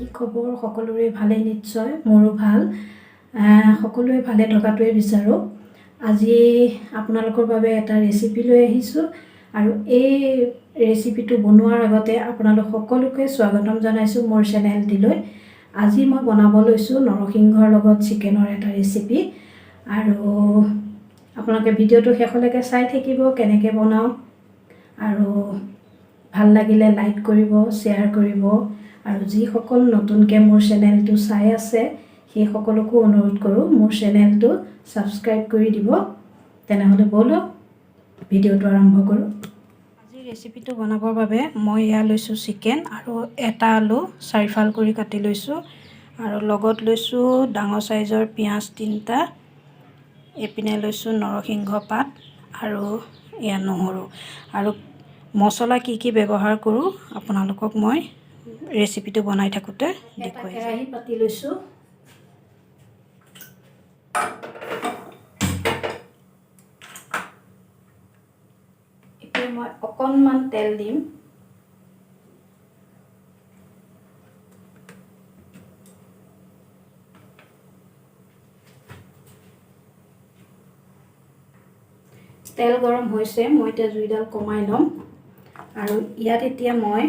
কি খবৰ সকলোৰে ভালে নিশ্চয় মোৰো ভাল সকলোৱে ভালে থকাটোৱে বিচাৰো আজি আপোনালোকৰ বাবে এটা ৰেচিপি লৈ আহিছো আৰু এই ৰেচিপিটো বনোৱাৰ আগতে আপোনালোক সকলোকে স্বাগতম জনাইছো মোৰ চেনেলটিলৈ আজি মই বনাব লৈছো নৰসিংহৰ লগত চিকেনৰ এটা ৰেচিপি আৰু আপোনালোকে ভিডিওটো শেষলৈকে চাই থাকিব কেনেকৈ বনাও আৰু ভাল লাগিলে লাইক কৰিব শেয়াৰ কৰিব আৰু যি সকল নতুনকৈ মোৰ চেনেলটো চাই আছে সেই সকলকো অনুৰোধ কৰোঁ মোৰ চেনেলটো সাবস্ক্ৰাইব কৰি দিব তেনেহলে বলক ভিডিওটো আৰম্ভ কৰোঁ আজি ৰেচিপিটো বনাবৰ বাবে মই ইয়া লৈছো চিকেন আৰু এটা আলু চাৰিফাল কৰি কাটি লৈছো আৰু লগত লৈছো ডাঙৰ সাইজৰ পিয়াজ তিনটা এপিনে লৈছো নৰসিংহ পাত আৰু ইয়া নহৰু আৰু মছলা কি ব্যৱহাৰ কৰোঁ আপোনালোকক মই ৰেচিপিটো বনাই থাকোতে দেখুৱাই কেৰাহী পাতি লৈছো এতিয়া মই অকণমান তেল দিম তেল গৰম হৈছে মই এতিয়া জুইডাল কমাই লম আৰু ইয়াত এতিয়া মই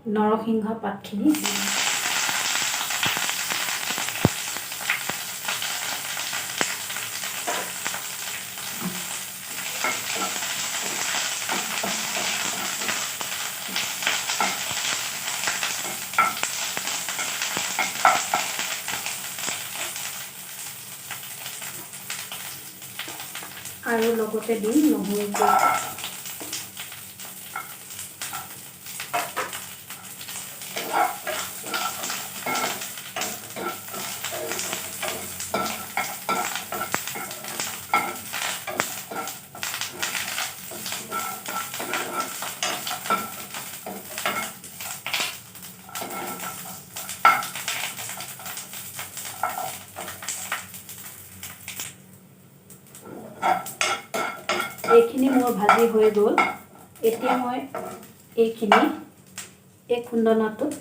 নৰসিংহ পাতখিনি আৰু লগতে দিম নহৰু এইখিনি মোৰ ভাজি হৈ গ'ল এতিয়া মই এইখিনি এই খুন্দনাটোত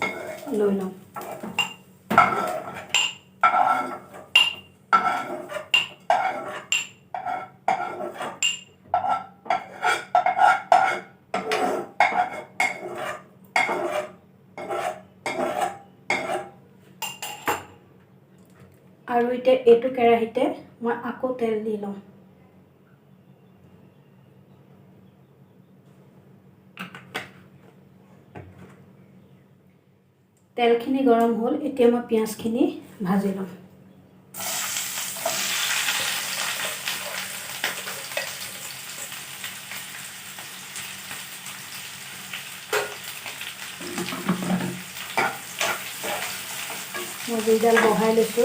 লৈ লম আৰু এতিয়া এইটো কেৰাহীতে মই আকৌ তেল দি লম তেলখিনি গৰম হ'ল এতিয়া মই পিয়াজখিনি ভাজি লম মই জুইডাল বহাই লৈছো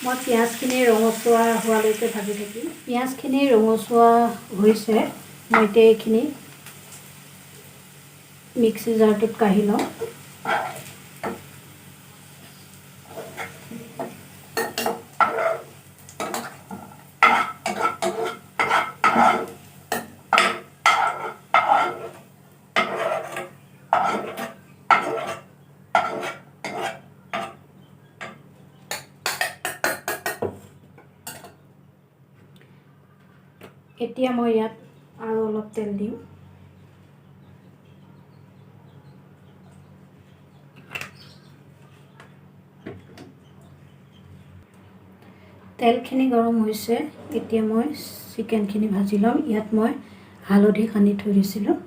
মই পিয়াজখিনি ৰঙচুৱা হোৱালৈকে ভাজি থাকিম পিয়াজখিনি ৰঙচুৱা হৈছে মই এতিয়া এইখিনি মিক্সি জাৰটোত কাঢ়ি লওঁ এতিয়া মই ইয়াত আৰু অলপ তেল দিম তেলখিনি গৰম হৈছে এতিয়া মই চিকেনখিনি ভাজি লম ইয়াত মই হালধি সানি থৈ দিছিলোঁ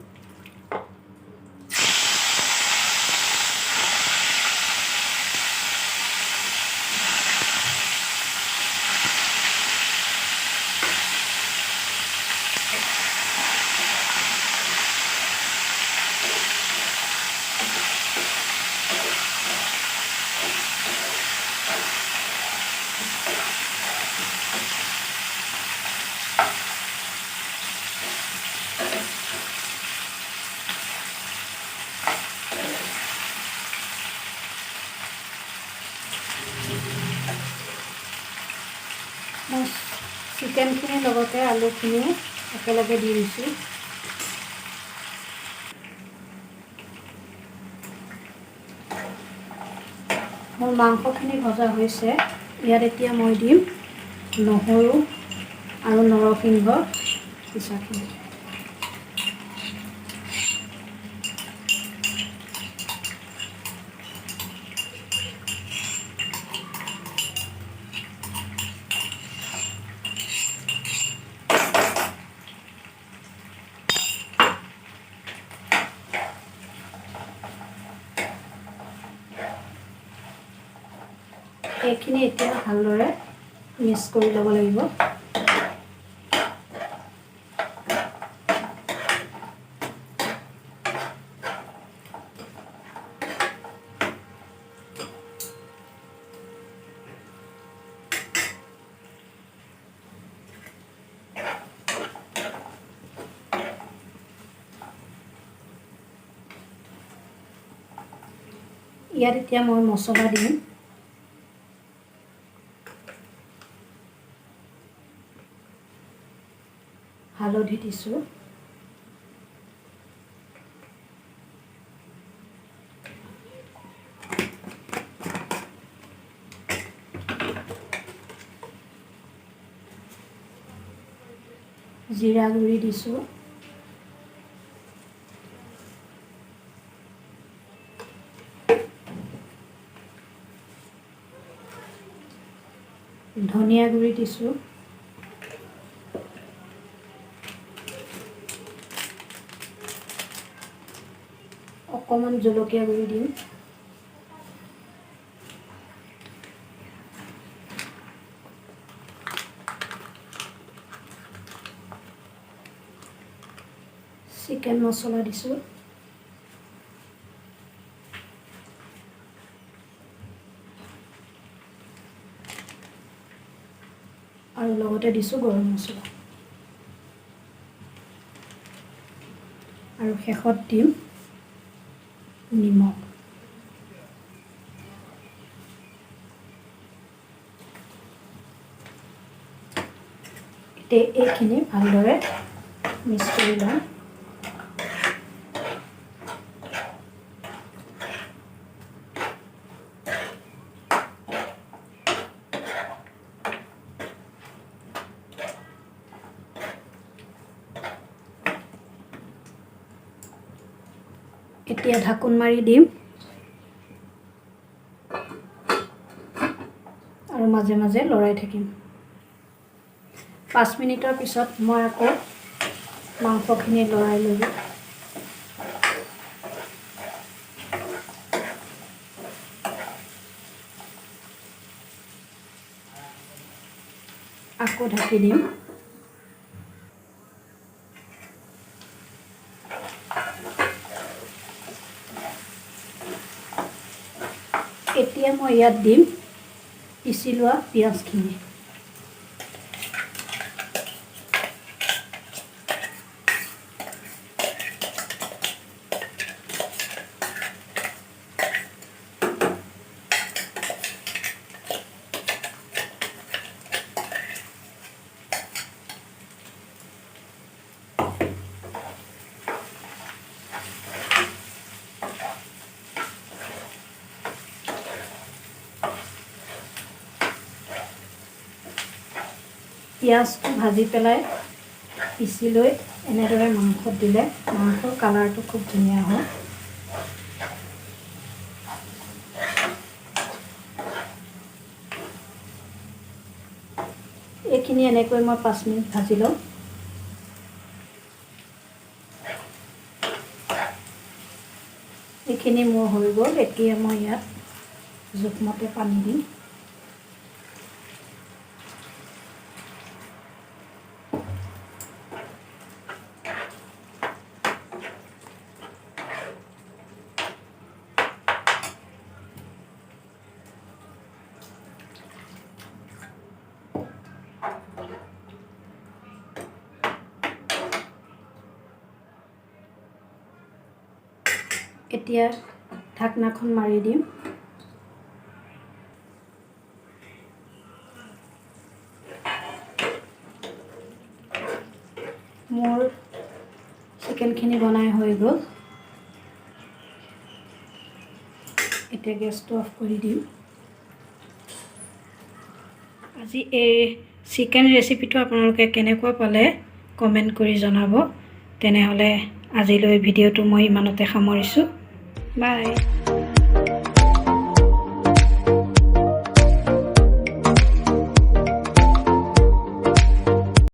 মই চিকেনখিনিৰ লগতে আলুখিনিও একেলগে দি দিছোঁ। মোৰ মাংসখিনি ভজা হৈছে। ইয়াত এতিয়া মই দিম নহৰু আৰু নৰসিংহ পিছাখিনি। এইখিনি এতিয়া ভালদৰে মিক্স কৰি ল'ব লাগিব। ইয়াত এতিয়া মই মছলা দিম। হালধি দিছোঁ, জিৰা গুড়ি দিছোঁ, ধনিয়া গুড়ি দিছোঁ, অকণমান জলকীয়া গুড়ি দিম, চিকেন মছলা দিছোঁ, আৰু লগতে দিছোঁ গৰম মছলা, আৰু শেষত দিম নিমখ। এতিয়া এইখিনি ভালদৰে মিক্স কৰি লওঁ। এতিয়া ঢাকোন মাৰি দিম আৰু মাজে মাজে লৰাই থাকিম। 5 মিনিটৰ পিছত মই আকৌ মাংসখিনি লৰাই ল'লোঁ। আকৌ ঢাকি দিম। এতিয়া মই ইয়াত দিম পিচি লোৱা পিঁয়াজখিনি। পিঁয়াজটো ভাজি পেলাই পিচি লৈ এনেদৰে মাংসত দিলে মাংসৰ কালাৰটো খুব ধুনীয়া হয়। এইখিনি এনেকৈ মই 5 মিনিট ভাজি লওঁ। এইখিনি মোৰ হৈ গ'ল। এতিয়া মই ইয়াত জোখমতে পানী দিম। এতিয়া ঢাকনাখন মাৰি দিম। মোৰ চিকেনখিনি বনাই হৈ গ'ল। এতিয়া গেছটো অফ কৰি দিম। আজি এই চিকেন ৰেচিপিটো আপোনালোকে কেনেকুৱা পালে কমেণ্ট কৰি জনাব। তেনেহ'লে আজিলৈ ভিডিঅ'টো মই ইমানতে সামৰিছোঁ। বাই।